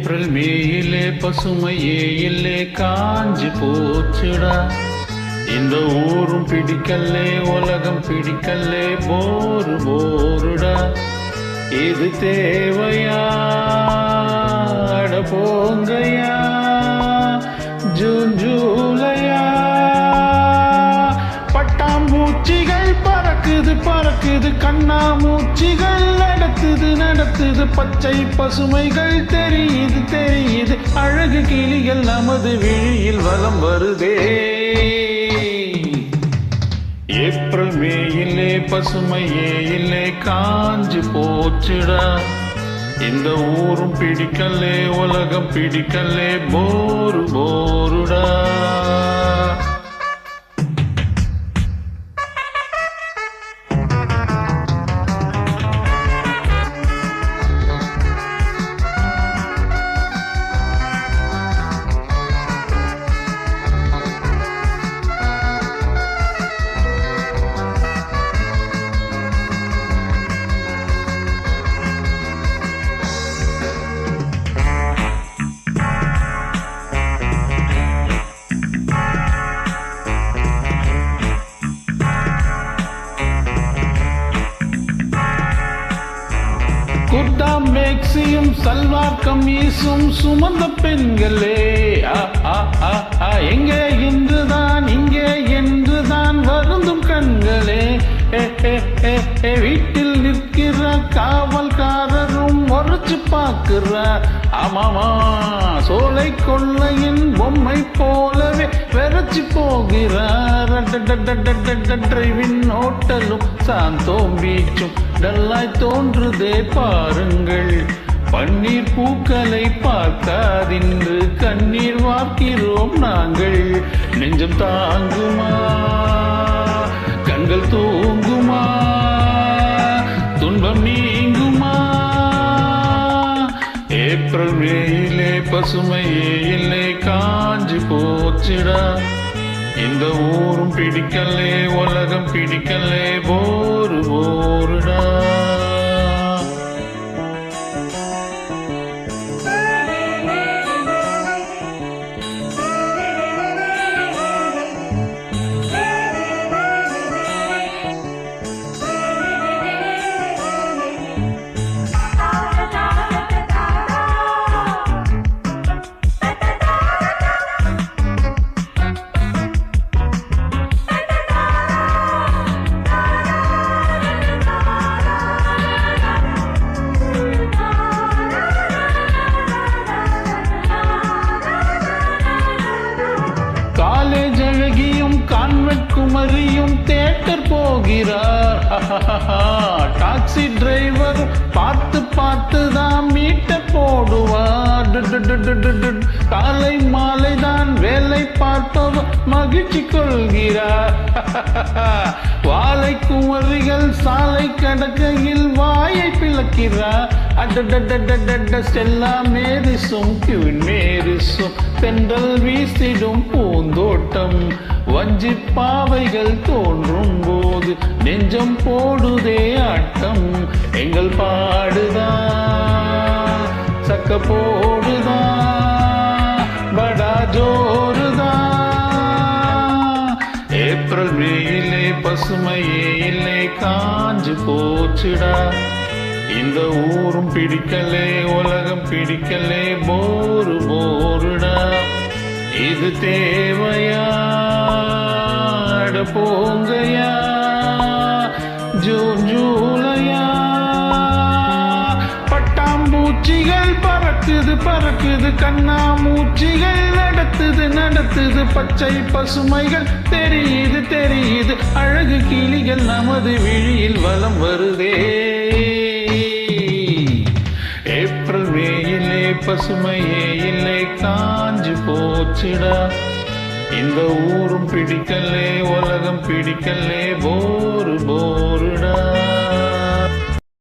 April மேயிலே பசுமையே இல்லே காஞ்சி போச்சுடா. இந்த ஊரும் பிடிக்கல்லே உலகம் பிடிக்கல்லே போரு போருடா. இது தேவையா அட போங்கயா ஜூன் ஜூலையா. பட்டாம்பூச்சிகள் பறக்குது பறக்குது கண்ணாமூச்சிகள் நடக்குது நடக்குது. பச்சை பசுமைகள் தெரியுது தெரியுது அழகு கிளிகள் நமது விழியில் வலம் வருதே. ஏப்ரல் மேயிலே பசுமையே இல்லை காஞ்சு போச்சுடா. இந்த ஊரும் பிடிக்கலே உலகம் பிடிக்கலே போரு போருடா. குர்தா மேக்சியும் சல்வார் கமீசும் சுமந்த பெண்களே எங்கே என்றுதான் இங்கே என்றுதான் வருந்தும் கண்களே. வீட்டில் நிற்கிற காவல்காரரும் முறைச்சு பார்க்கிறார். ஆமாமா சோலை கொள்ளையின் பொம்மை போலவே வெறச்சு போகிறார். டிரைவின் ஹோட்டலும் சாந்தோம் பீச்சும் டல்லாய் தோன்றுதே பாருங்கள். பன்னீர் பூக்களை பார்க்காதின்று கண்ணீர் வார்க்கிறோம் நாங்கள். நெஞ்சம் தாங்குமா கண்கள் தூங்குமா துன்பம் நீங்குமா. ஏப்ரல் மேயிலே பசுமையே இல்லை காஞ்சி போச்சுடா. இந்த ஊரும் பிடிக்கலே உலகம் பிடிக்கலே போரு போருடா. காலேஜ் அழகியும் கான்வென்ட் குமரியும் தியேட்டர் போகிறார். டாக்ஸி டிரைவர் பார்த்து பார்த்து தான் மீட்டர் போடுவார். காலை மாலை தான் வேலை பார்ப்பவர் மகிழ்ச்சி கொள்கிறார். வாழை குமரிகள் சாலை கடக்கையில் வாயை பிளக்கிறார். ஸ்டெல்லா மேரிசும் கியூன் மேரிசும் தென்றல் வீசிடும் பூந்தோட்டம். வஞ்சி பாவைகள் தோன்றும் போது நெஞ்சம் போடுதே ஆட்டம். எங்கள் பாடுதான் சக்க போடுதான் படா ஜோருதான். ஏப்ரல் மேயிலே பசுமையே இல்லை காஞ்சு போச்சுடா. இந்த ஊரும் பிடிக்கலே உலகம் பிடிக்கலே போரு போருடா. இது தேவையா அட போங்கயா ஜூன் ஜூலையா. பட்டாம்பூச்சிகள் பறக்குது பறக்குது கண்ணாமூச்சிகள் நடத்துது நடத்துது. பச்சை பசுமைகள் தெரியுது தெரியுது அழகு கிளிகள் நமது விழியில் வலம் வருதே. ஏப்ரல் மேயிலே பசுமையே இல்லை காஞ்சு போச்சுடா. இந்த ஊரும் பிடிக்கலே உலகம் பிடிக்கலே போரு போருடா.